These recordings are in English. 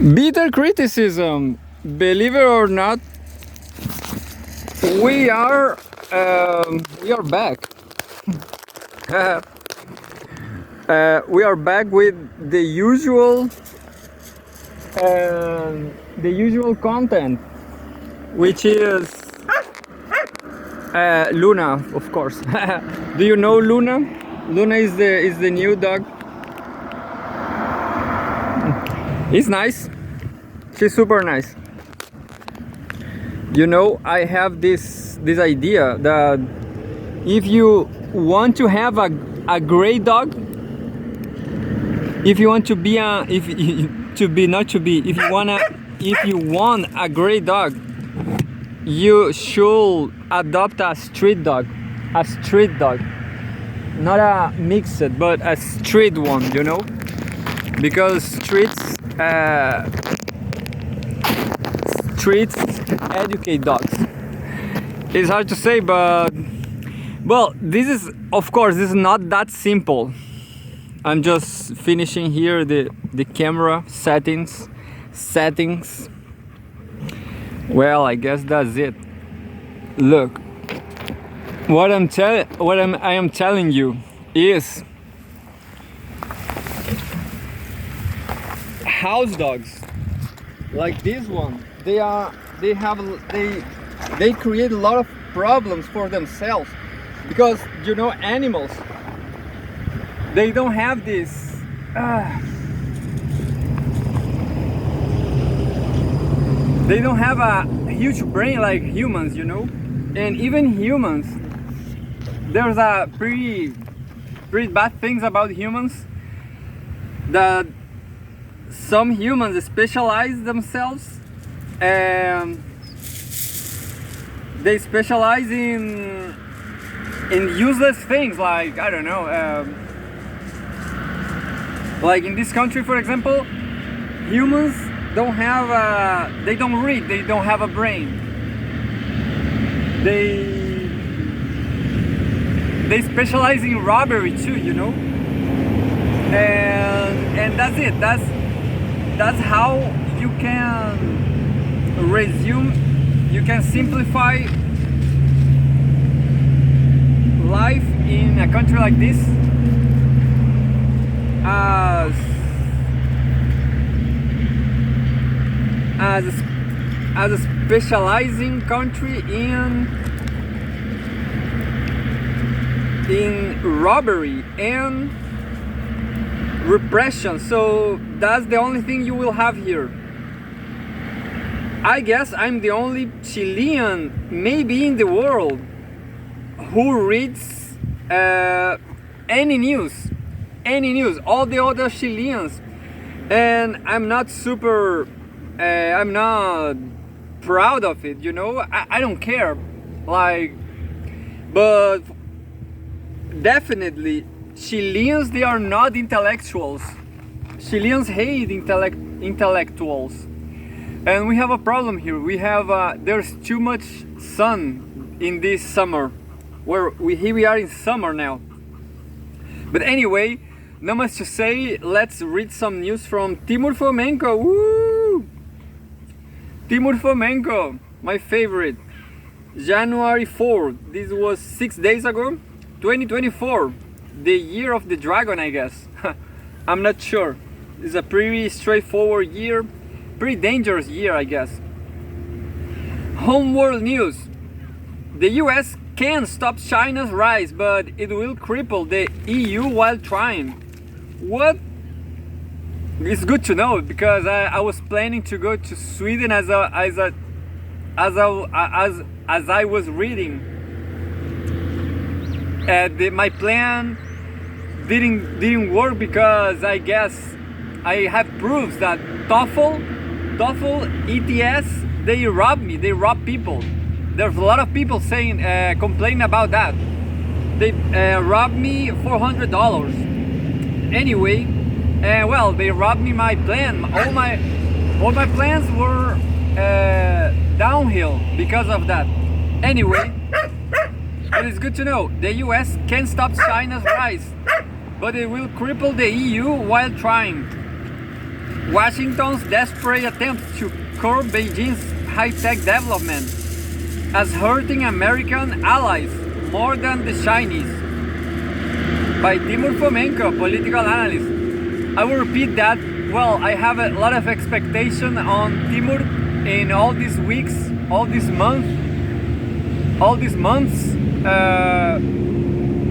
Bitter criticism. Believe it or not, we are back. We are back with the usual content, which is Luna, of course. Do you know Luna? Luna is the new dog. It's nice. She's super nice. You know, I have this idea that if you want to have a great dog, if you want to be if you want a great dog, you should adopt a street dog, not a mixed, but a street one. You know, because streets educate dogs. It's hard to say, but well, this is not that simple. I'm just finishing here the camera settings. Well, I guess that's it. Look, what I am telling you is house dogs like this one, they create a lot of problems for themselves, because you know, animals, they don't have this they don't have a huge brain like humans, you know. And even humans, there's a pretty bad things about humans, that some humans specialize themselves, and they specialize in useless things, like, I don't know, like in this country, for example, humans don't read, they don't have a brain. They specialize in robbery too, you know. And that's it. That's how you can simplify life in a country like this, as a specializing country in robbery and repression. So that's the only thing you will have here. I guess I'm the only Chilean, maybe in the world, who reads any news. All the other Chileans, and I'm not proud of it, you know. I don't care, like, but definitely Chileans, they are not intellectuals. Chileans hate intellectuals, and we have a problem here. We have there's too much sun in this summer, where we are in summer now. But anyway, not much to say. Let's read some news from Timur Fomenko. Woo! Timur Fomenko, my favorite. January 4th, this was 6 days ago. 2024, the year of the dragon, I guess. I'm not sure. It's a pretty straightforward year, pretty dangerous year, I guess. Home world news. The US can stop China's rise, but it will cripple the EU while trying. What? It's good to know, because I was planning to go to Sweden as I was reading. My plan didn't work, because I guess I have proofs that TOEFL, ETS, they rob me. They rob people. There's a lot of people saying, complaining about that. They robbed me $400. Anyway, well, they robbed me my plan. All my plans were downhill because of that. Anyway, it is good to know the US can stop China's rise, but it will cripple the EU while trying. Washington's desperate attempts to curb Beijing's high-tech development as hurting American allies more than the Chinese. By Timur Fomenko, political analyst. I will repeat that. Well, I have a lot of expectation on Timur in all these weeks, all these months.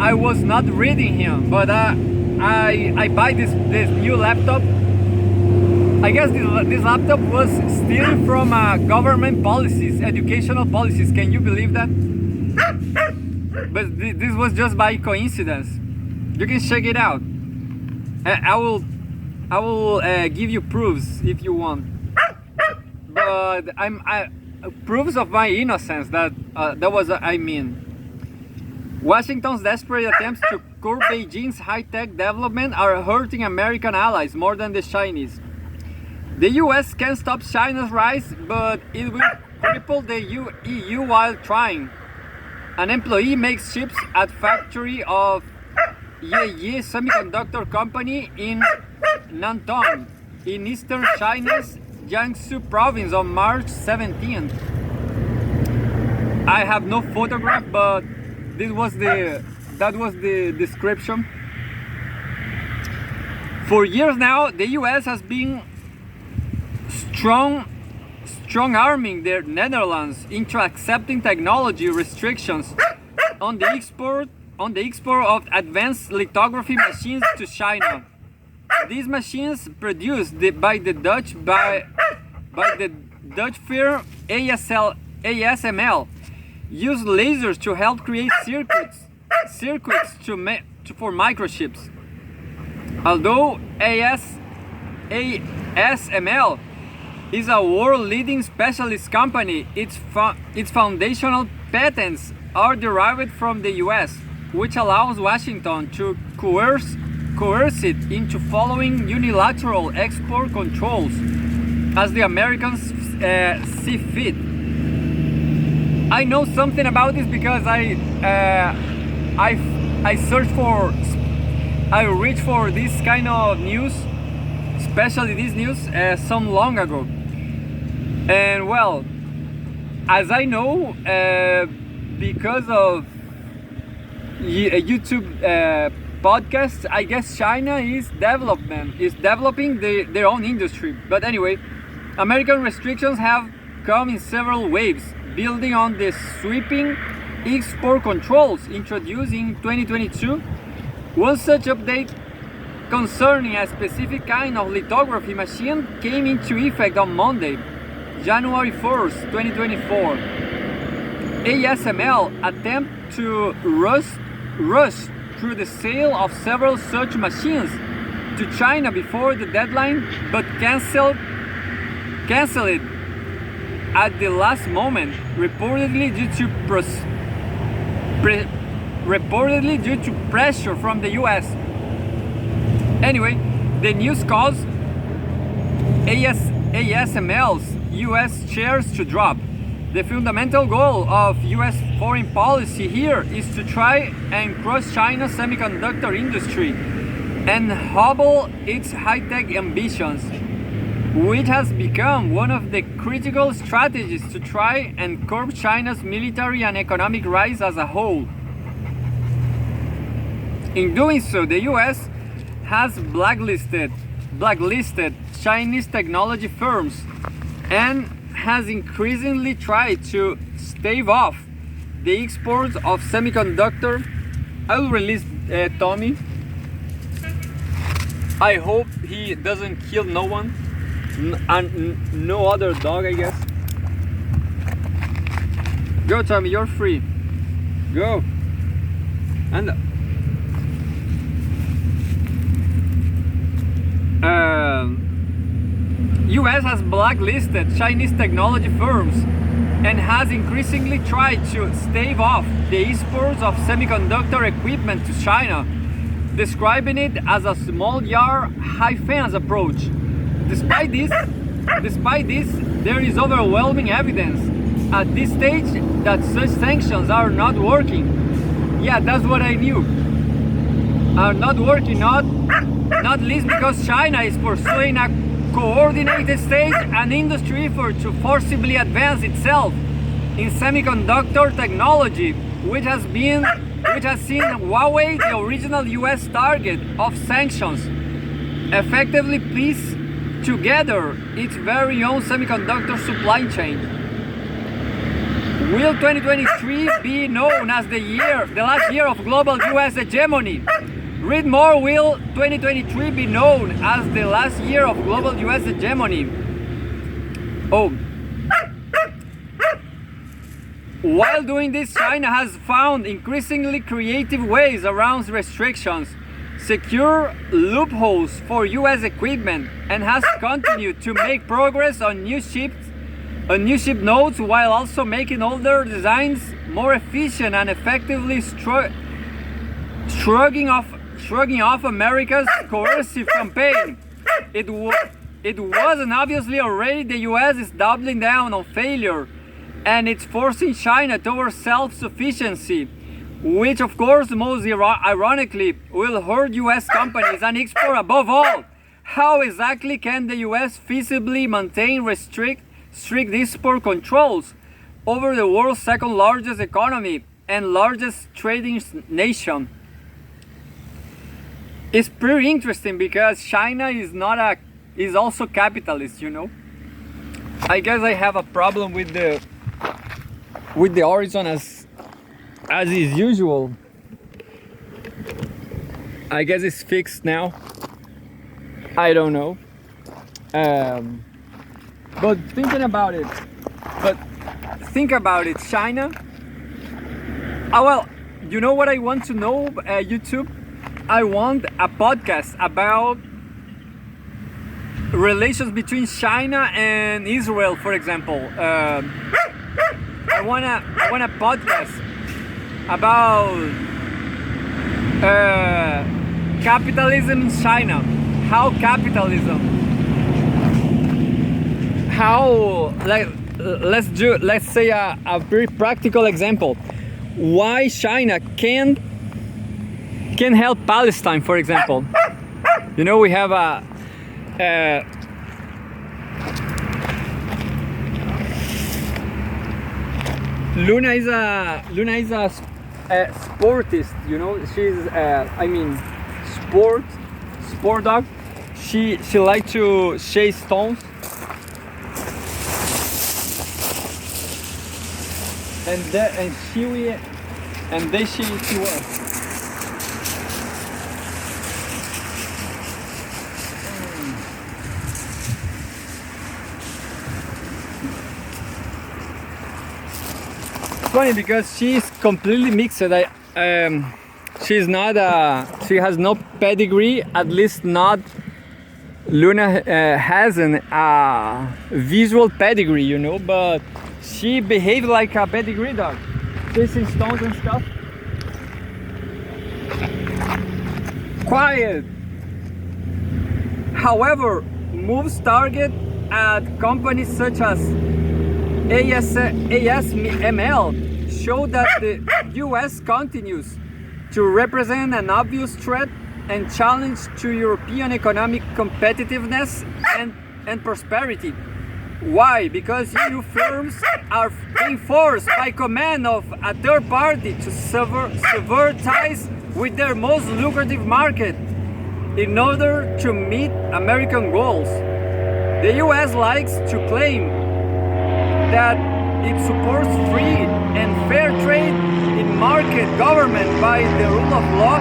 I was not reading him, but I buy this new laptop. I guess this laptop was stealing from government policies, educational policies. Can you believe that? But this was just by coincidence. You can check it out. I will give you proofs if you want. But proofs of my innocence. That was I mean. Washington's desperate attempts to curb Beijing's high-tech development are hurting American allies more than the Chinese. The US can stop China's rise, but it will cripple the EU while trying. An employee makes chips at factory of Ye Semiconductor Company in Nantong, in eastern China's Jiangsu province on March 17th. I have no photograph, but that was the description. For years now, the US has been strong arming the Netherlands into accepting technology restrictions on the export of advanced lithography machines to China. These machines produced by the Dutch firm ASML use lasers to help create circuits for microchips. Although ASML is a world-leading specialist company, its foundational patents are derived from the US, which allows Washington to coerce it into following unilateral export controls as the Americans see fit. I know something about this because I reached for this kind of news, especially this news, some long ago. And well, as I know, because of YouTube podcasts, I guess China is developing their own industry. But anyway, American restrictions have come in several waves, building on the sweeping export controls introduced in 2022. One such update concerning a specific kind of lithography machine came into effect on Monday, January 1st, 2024. ASML attempted to rush through the sale of several such machines to China before the deadline, but canceled it at the last moment, reportedly due to pressure from the US. Anyway, the news caused ASML's US shares to drop. The fundamental goal of US foreign policy here is to try and crush China's semiconductor industry and hobble its high-tech ambitions, which has become one of the critical strategies to try and curb China's military and economic rise as a whole. In doing so, the US has blacklisted Chinese technology firms and has increasingly tried to stave off the exports of semiconductor. I will release Tommy. I hope he doesn't kill no one and no other dog, I guess. Go, Tommy, you're free. Go. And US has blacklisted Chinese technology firms and has increasingly tried to stave off the exports of semiconductor equipment to China, describing it as a small yard, high fence approach. Despite this, there is overwhelming evidence at this stage that such sanctions are not working. Yeah, that's what I knew. Are not working, not least because China is pursuing a coordinated state an industry effort to forcibly advance itself in semiconductor technology, which has seen Huawei, the original US target of sanctions, effectively piece together its very own semiconductor supply chain. Will 2023 be known as the last year of global US hegemony? Read more. Will 2023 be known as the last year of global US hegemony? Oh. While doing this, China has found increasingly creative ways around restrictions, secure loopholes for US equipment, and has continued to make progress on new ship nodes while also making older designs more efficient and effectively shrugging off America's coercive campaign. It wasn't obviously already. The US is doubling down on failure, and it's forcing China towards self-sufficiency, which of course most ironically will hurt US companies and export above all. How exactly can the US feasibly maintain strict export controls over the world's second largest economy and largest trading nation? It's pretty interesting because China is also capitalist, you know. I guess I have a problem with the horizon as is usual. I guess it's fixed now. I don't know. But think about it, China. Well, you know what I want to know, YouTube? I want a podcast about relations between China and Israel, for example. I want a podcast about capitalism in China. Let's say a very practical example. Why China can help Palestine, for example. You know, we have Luna is a sportist, you know. She's sport dog. She likes to chase stones, and she was. Funny because she's completely mixed. She has no pedigree, at least not. Luna hasn't a visual pedigree, you know, but she behaves like a pedigree dog, chasing stones and stuff. Quiet. However, moves target at companies such as ASML show that the US continues to represent an obvious threat and challenge to European economic competitiveness and prosperity. Why? Because EU firms are being forced by command of a third party to sever ties with their most lucrative market in order to meet American goals. The US likes to claim that it supports free and fair trade in market government by the rule of law.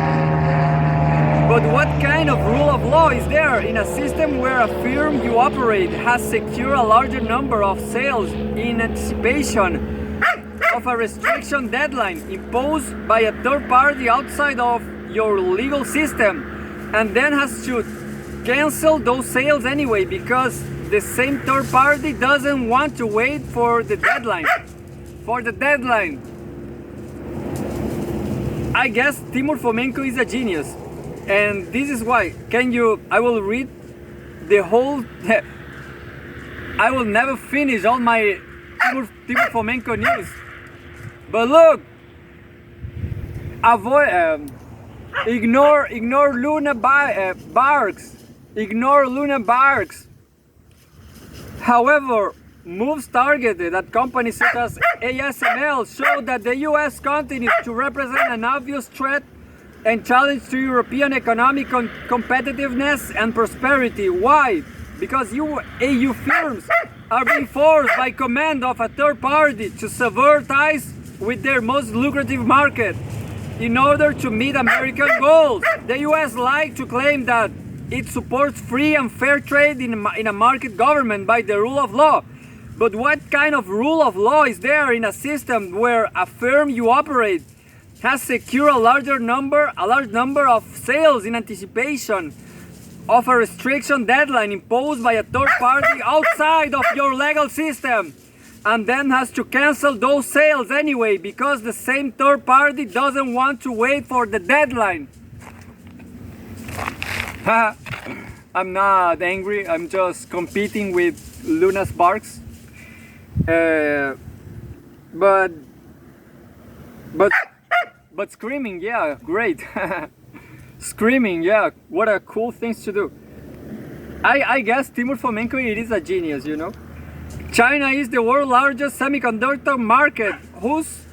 But what kind of rule of law is there in a system where a firm you operate has secured a larger number of sales in anticipation of a restriction deadline imposed by a third party outside of your legal system, and then has to cancel those sales anyway because the same third party doesn't want to wait for the deadline. I guess Timur Fomenko is a genius, and this is why. I will read the whole. I will never finish all my Timur Fomenko news. But look, ignore Luna barks. Ignore Luna barks. However, moves targeted at companies such as ASML show that the US continues to represent an obvious threat and challenge to European economic competitiveness and prosperity. Why? Because EU firms are being forced by command of a third party to sever ties with their most lucrative market in order to meet American goals. The US like to claim that it supports free and fair trade in a market government by the rule of law. But what kind of rule of law is there in a system where a firm you operate has secured a large number of sales in anticipation of a restriction deadline imposed by a third party outside of your legal system, and then has to cancel those sales anyway because the same third party doesn't want to wait for the deadline? I'm not angry, I'm just competing with Luna's barks. But screaming, yeah, great. Screaming, yeah, what a cool thing to do. I guess Timur Fomenko, it is a genius, you know. China is the world's largest semiconductor market, whose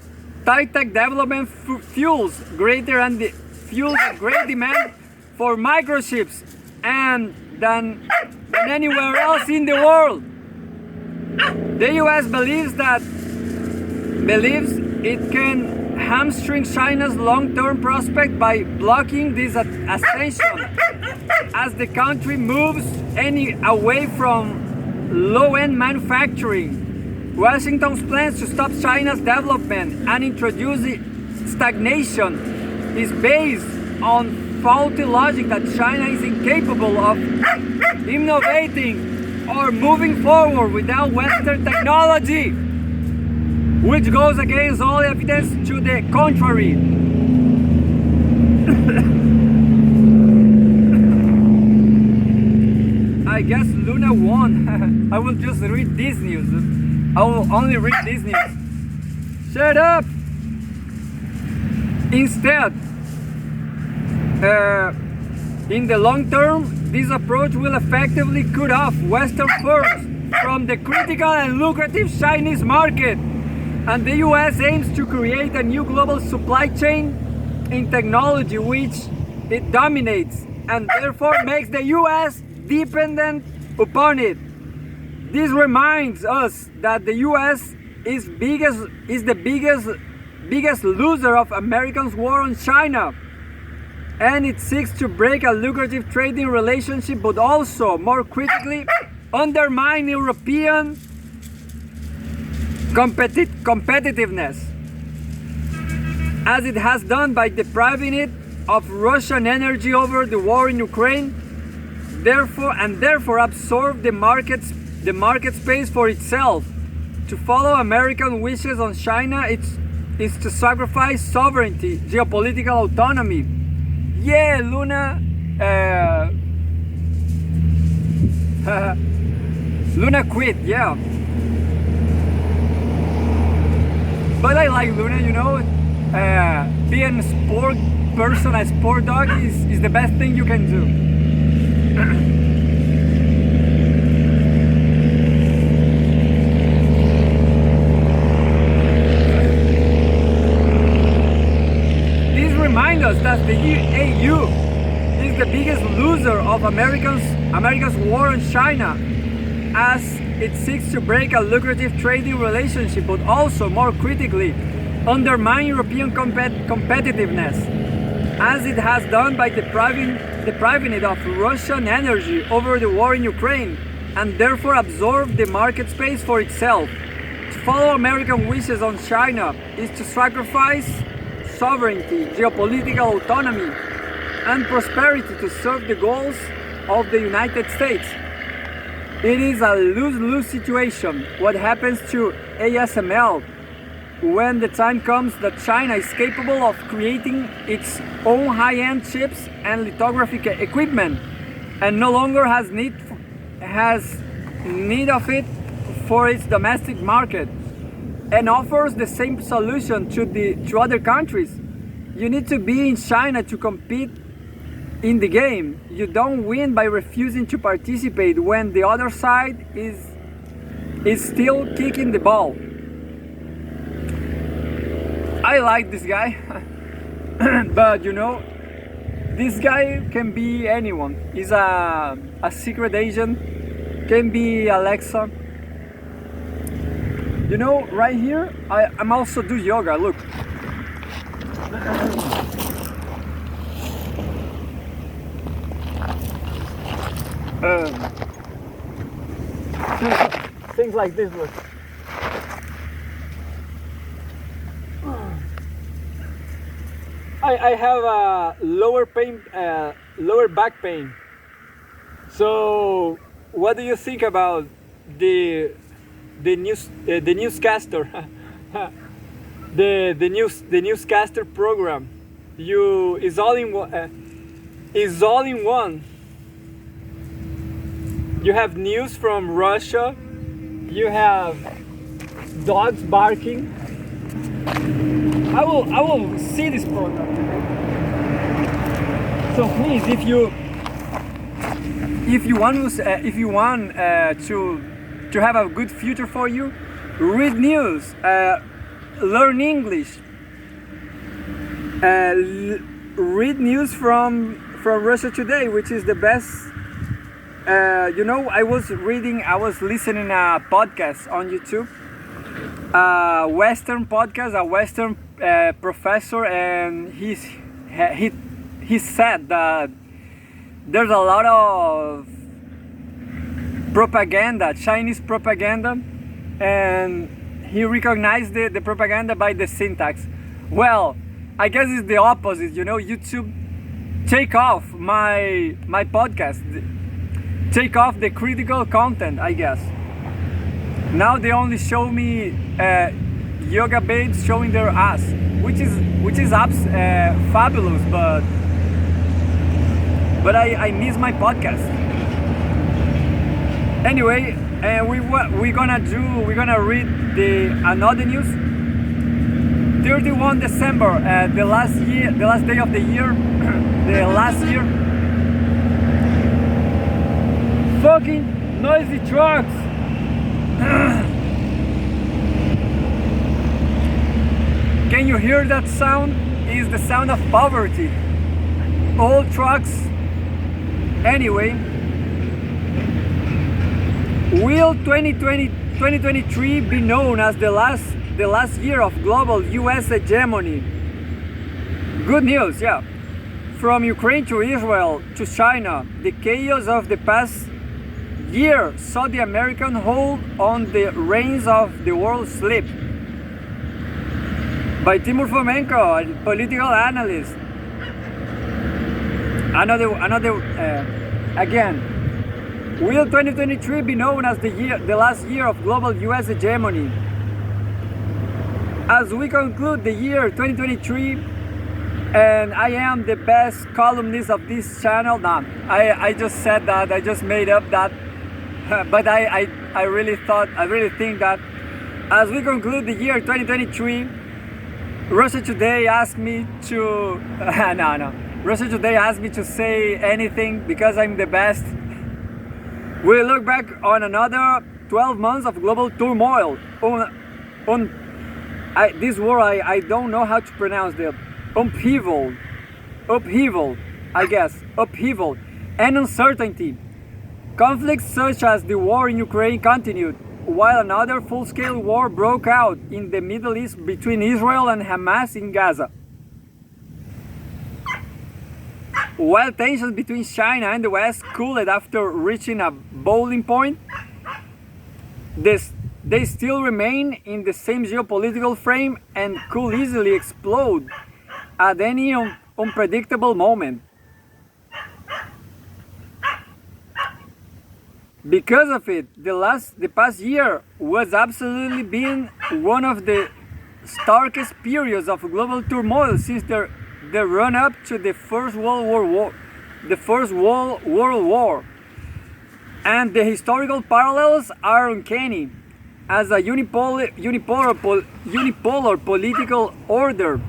high-tech development fuels great demand for microchips than anywhere else in the world. The US believes it can hamstring China's long-term prospect by blocking this ascension as the country moves away from low-end manufacturing. Washington's plans to stop China's development and introduce stagnation is based on faulty logic that China is incapable of innovating or moving forward without Western technology, which goes against all evidence to the contrary. I guess Luna won. I will just read this news. I will only read this news. Shut up! Instead, in the long term, this approach will effectively cut off Western firms from the critical and lucrative Chinese market, and the US aims to create a new global supply chain in technology which it dominates, and therefore makes the US dependent upon it. This reminds us that the US is the biggest loser of America's war on China, and it seeks to break a lucrative trading relationship, but also, more critically, undermine European competitiveness, as it has done by depriving it of Russian energy over the war in Ukraine, therefore absorb the market space for itself. To follow American wishes on China is to sacrifice sovereignty, geopolitical autonomy. Yeah, Luna. Luna quit, yeah. But I like Luna, you know. Being a sport person, a sport dog is the best thing you can do. Remind us that the EU is the biggest loser of America's war on China, as it seeks to break a lucrative trading relationship, but also, more critically, undermine European competitiveness, as it has done by depriving it of Russian energy over the war in Ukraine, and therefore absorb the market space for itself. To follow American wishes on China is to sacrifice sovereignty, geopolitical autonomy, and prosperity to serve the goals of the United States. It is a lose-lose situation. What happens to ASML when the time comes that China is capable of creating its own high-end chips and lithography equipment, and no longer has need of it for its domestic market, and offers the same solution to other countries. You need to be in China to compete in the game. You don't win by refusing to participate when the other side is is still kicking the ball. I like this guy, but you know, this guy can be anyone. He's a secret agent, can be Alexa. You know, right here, I'm also do yoga, look. Things like this, look. I have a lower back pain. So, what do you think about the newscaster, the newscaster program? Is all in one. You have news from Russia. You have dogs barking. I will see this program. So please, if you want to have a good future for you, read news, learn English, read news from Russia Today, which is the best. You know, I was listening a podcast on YouTube, a Western podcast, a Western professor, and he said that there's a lot of propaganda, Chinese propaganda, and he recognized the propaganda by the syntax. Well, I guess it's the opposite. You know, YouTube take off my podcast, take off the critical content, I guess. Now they only show me yoga babes showing their ass, which is fabulous, but I miss my podcast. Anyway, we're gonna read another news. 31 December, the last day of the year, the last year. Fucking noisy trucks. Can you hear that sound? It's the sound of poverty. Old trucks. Anyway, will 2023 be known as the last year of global US hegemony? Good news, yeah. From Ukraine to Israel to China, the chaos of the past year saw the American hold on the reins of the world slip. By Timur, Fomenko, a political analyst. Again, will 2023 be known as the last year of global US hegemony? As we conclude the year 2023, and I am the best columnist of this channel. Nah, I just said that, I just made up that, but I really think that as we conclude the year 2023, Russia Today asked me to Russia Today asked me to say anything because I'm the best. We look back on another 12 months of global turmoil. This word I don't know how to pronounce the upheaval, I guess, upheaval and uncertainty. Conflicts such as the war in Ukraine continued, while another full-scale war broke out in the Middle East between Israel and Hamas in Gaza. While tensions between China and the West cooled after reaching a boiling point, they still remain in the same geopolitical frame and could easily explode at any unpredictable moment. Because of it, the past year was absolutely been one of the starkest periods of global turmoil since the run-up to the First World War. And the historical parallels are uncanny, as a unipolar political order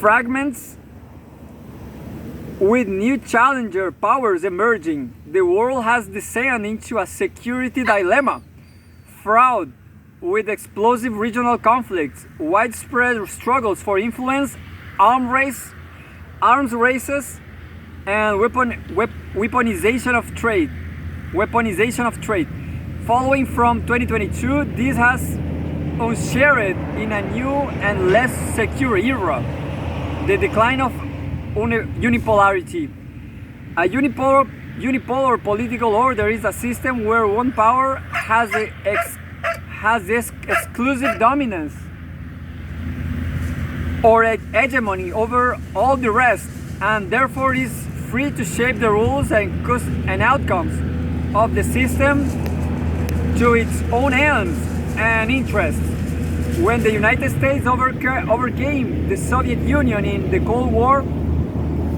fragments with new challenger powers emerging. The world has descended into a security dilemma, fraud with explosive regional conflicts, widespread struggles for influence, arms races, and weaponization of trade. Following from 2022, this has ushered in a new and less secure era, the decline of unipolarity. A unipolar political order is a system where one power has exclusive dominance or hegemony over all the rest, and therefore is free to shape the rules and outcomes of the system to its own ends and interests. When the United States overcame the Soviet Union in the Cold War,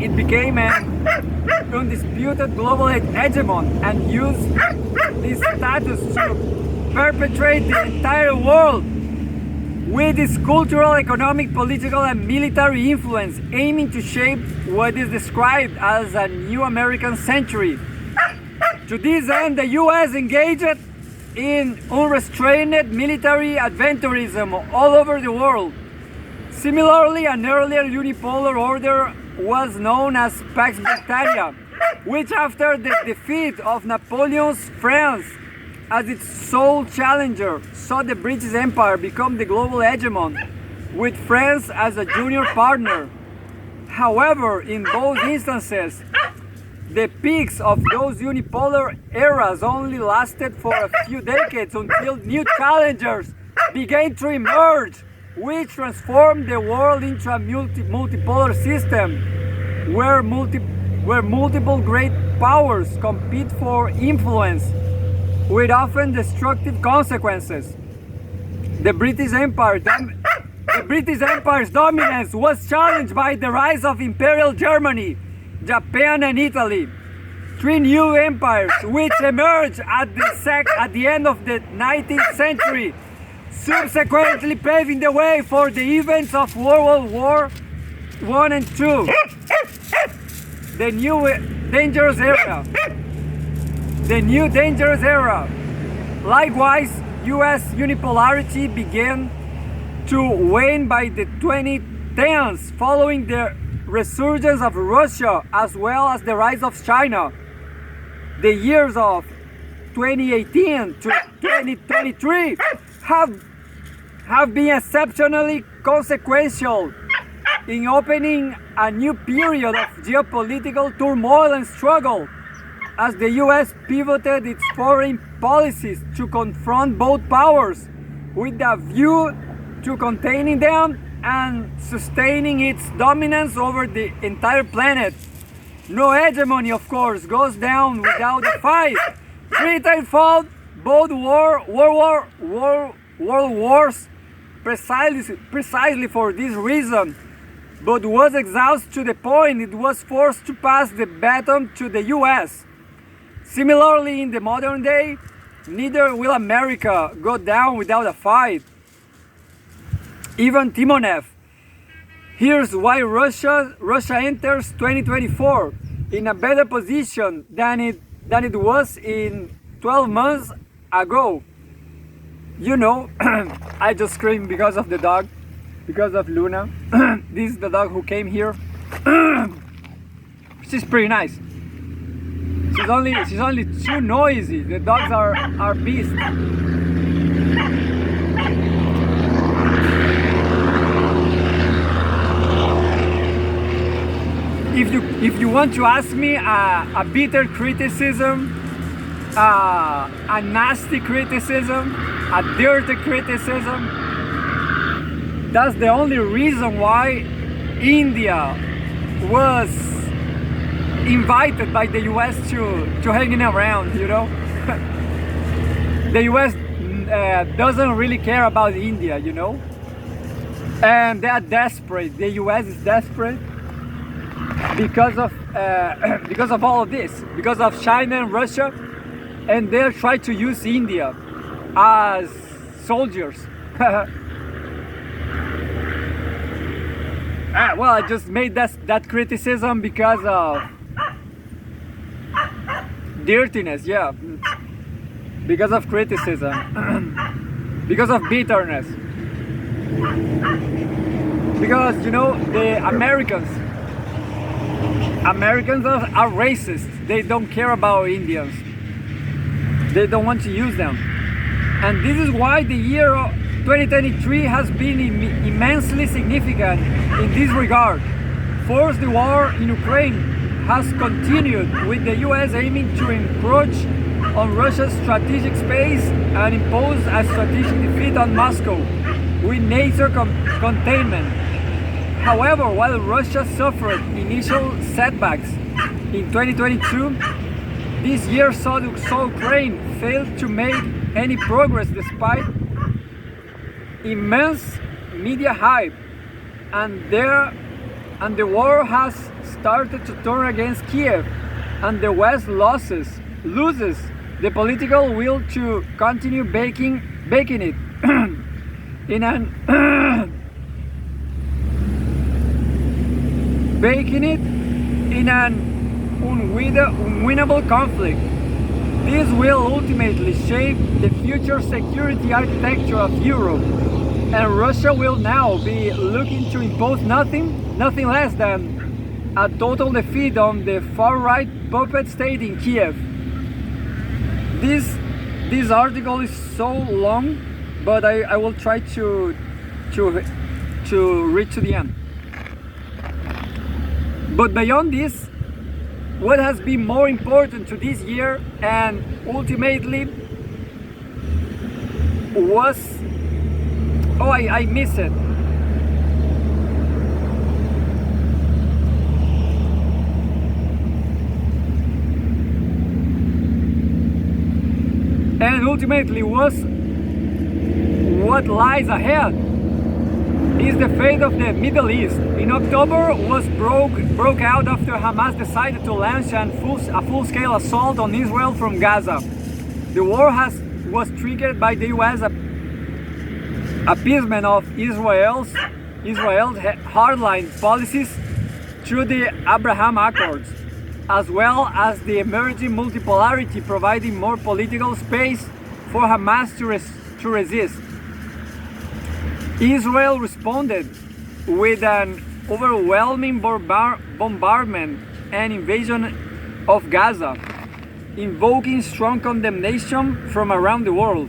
it became an undisputed global hegemon and used this status to perpetrate the entire world with its cultural, economic, political, and military influence, aiming to shape what is described as a new American century. To this end, the US engaged in unrestrained military adventurism all over the world. Similarly, an earlier unipolar order was known as Pax Britannia, which after the defeat of Napoleon's France as its sole challenger, saw the British Empire become the global hegemon, with France as a junior partner. However, in both instances, the peaks of those unipolar eras only lasted for a few decades until new challengers began to emerge, which transformed the world into a multipolar system where multiple great powers compete for influence with often destructive consequences. The British Empire's dominance was challenged by the rise of Imperial Germany, Japan, and Italy, three new empires which emerged at the end of the 19th century, subsequently paving the way for the events of World War I and II. The new dangerous era. Likewise, US unipolarity began to wane by the 2010s following the resurgence of Russia as well as the rise of China. The years of 2018 to 2023 have been exceptionally consequential in opening a new period of geopolitical turmoil and struggle as the US pivoted its foreign policies to confront both powers with a view to containing them and sustaining its dominance over the entire planet. No hegemony, of course, goes down without a fight. Britain fought both world wars precisely for this reason, but was exhausted to the point it was forced to pass the baton to the US. Similarly, in the modern day, neither will America go down without a fight. Even Timur. Here's why Russia enters 2024 in a better position than it was in 12 months ago. You know, I just screamed because of the dog, because of Luna. This is the dog who came here. She's pretty nice. She's only too noisy. The dogs are beasts. If you want to ask me a bitter criticism, a nasty criticism, a dirty criticism, that's the only reason why India was invited by the US to hanging around, you know. The US doesn't really care about India, you know, and they are desperate. The US is desperate because of all of this, because of China and Russia, and they're trying to use India as soldiers. Well, I just made that criticism because of dirtiness, yeah. because of criticism, because of bitterness. Because, you know, the Americans are racist. They don't care about Indians. They don't want to use them. And this is why the year 2023 has been immensely significant in this regard. First, the war in Ukraine has continued, with the US aiming to encroach on Russia's strategic space and impose a strategic defeat on Moscow with NATO containment. However, while Russia suffered initial setbacks in 2022, this year saw Ukraine fail to make any progress despite immense media hype, and the war has started to turn against Kiev, and the West loses the political will to continue baking it in an unwinnable conflict. This will ultimately shape the future security architecture of Europe, and Russia will now be looking to impose nothing less than a total defeat on the far-right puppet state in Kiev. This article is so long, but I will try to reach to the end. But beyond this, what has been more important to this year and ultimately was... Oh, I missed it. And ultimately was what lies ahead is the fate of the Middle East. In October was broke out after Hamas decided to launch a full-scale assault on Israel from Gaza. The war was triggered by the US appeasement of Israel's hardline policies through the Abraham Accords, as well as the emerging multipolarity providing more political space for Hamas to resist. Israel responded with an overwhelming bombardment and invasion of Gaza, invoking strong condemnation from around the world.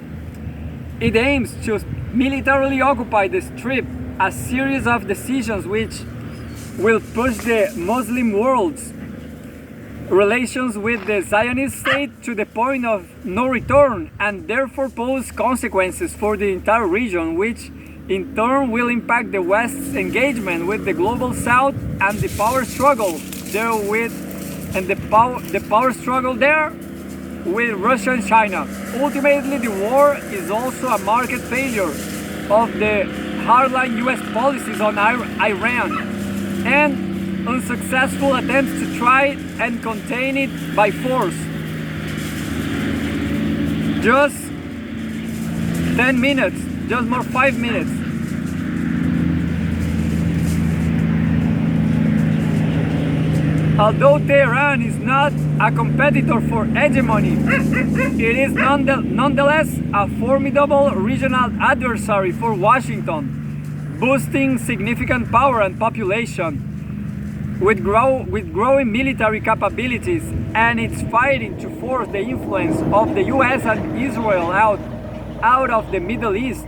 It aims to militarily occupy the Strip, a series of decisions which will push the Muslim world's relations with the Zionist state to the point of no return, and therefore pose consequences for the entire region, which in turn will impact the West's engagement with the global South and the power struggle there with Russia and China. Ultimately, the war is also a market failure of the hardline US policies on Iran and unsuccessful attempts to try and contain it by force. Just 10 minutes, just more 5 minutes. Although Tehran is not a competitor for hegemony, it is nonetheless a formidable regional adversary for Washington, boasting significant power and population. With growing military capabilities, and it's fighting to force the influence of the US and Israel out of the Middle East.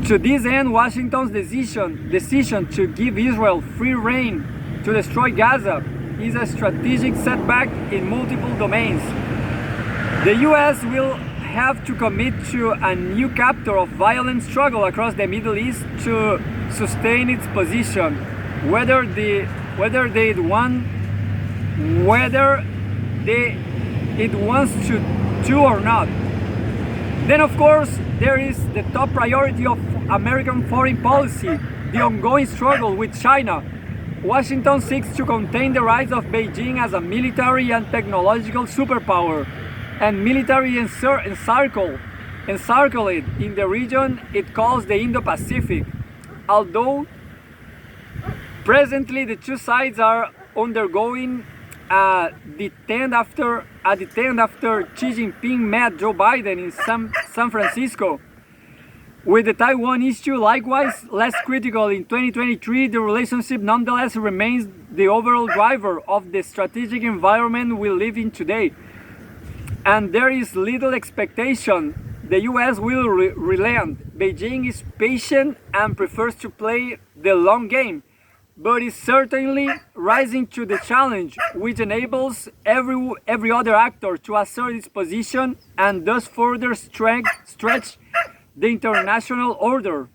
To this end, Washington's decision to give Israel free rein to destroy Gaza is a strategic setback in multiple domains. The US will have to commit to a new chapter of violent struggle across the Middle East to sustain its position, whether it wants to or not. Then, of course, there is the top priority of American foreign policy, the ongoing struggle with China. Washington seeks to contain the rise of Beijing as a military and technological superpower, and military encircle it in the region it calls the Indo-Pacific. Although presently the two sides are undergoing detained after Xi Jinping met Joe Biden in San Francisco. With the Taiwan issue likewise less critical in 2023, the relationship nonetheless remains the overall driver of the strategic environment we live in today. And there is little expectation the US will relent. Beijing is patient and prefers to play the long game, but is certainly rising to the challenge, which enables every other actor to assert its position and thus further stretch the international order.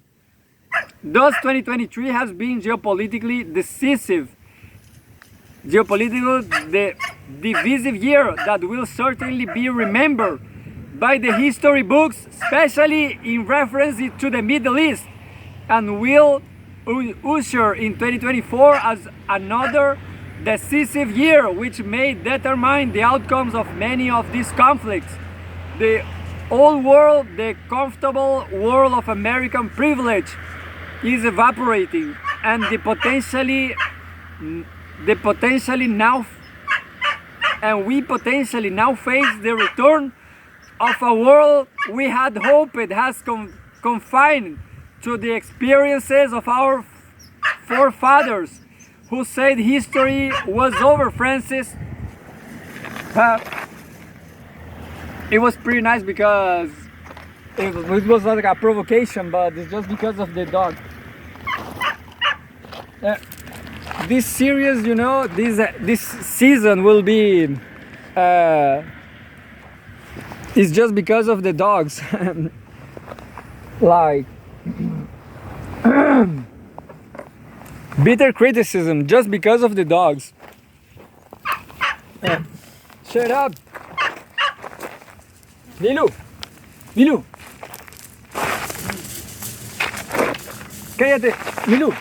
Thus, 2023 has been geopolitically decisive, the divisive year that will certainly be remembered by the history books, especially in reference to the Middle East, and will usher in 2024 as another decisive year which may determine the outcomes of many of these conflicts. The old world, the comfortable world of American privilege, is evaporating, and we potentially now face the return of a world we had hoped has confined to the experiences of our forefathers, who said history was over. Francis, it was pretty nice because it was like a provocation, but it's just because of the dog. This series, you know, this season will be it's just because of the dogs. Like bitter criticism just because of the dogs. Shut up, Lilu. Cállate, Lilu.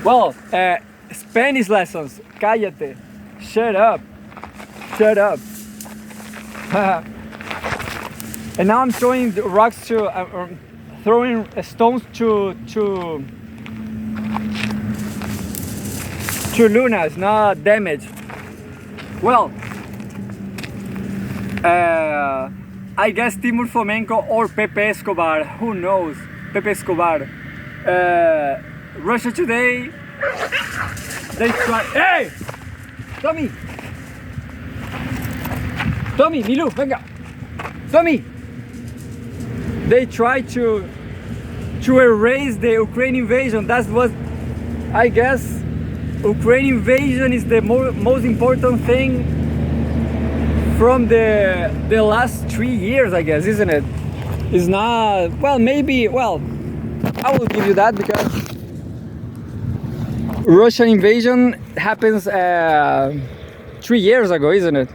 Well, Spanish lessons. Cállate. Shut up. And now I'm throwing the rocks throwing stones to Lunas, not damage. Well, I guess Timur Fomenko or Pepe Escobar, who knows? Pepe Escobar. Russia Today, they try. Hey! Tommy, Milu, venga! Tommy! They try to erase the Ukraine invasion. That's what I guess. Ukraine invasion is the most important thing from the last 3 years, I guess, isn't it? It's not, well, maybe, well, I will give you that because Russian invasion happens 3 years ago, isn't it?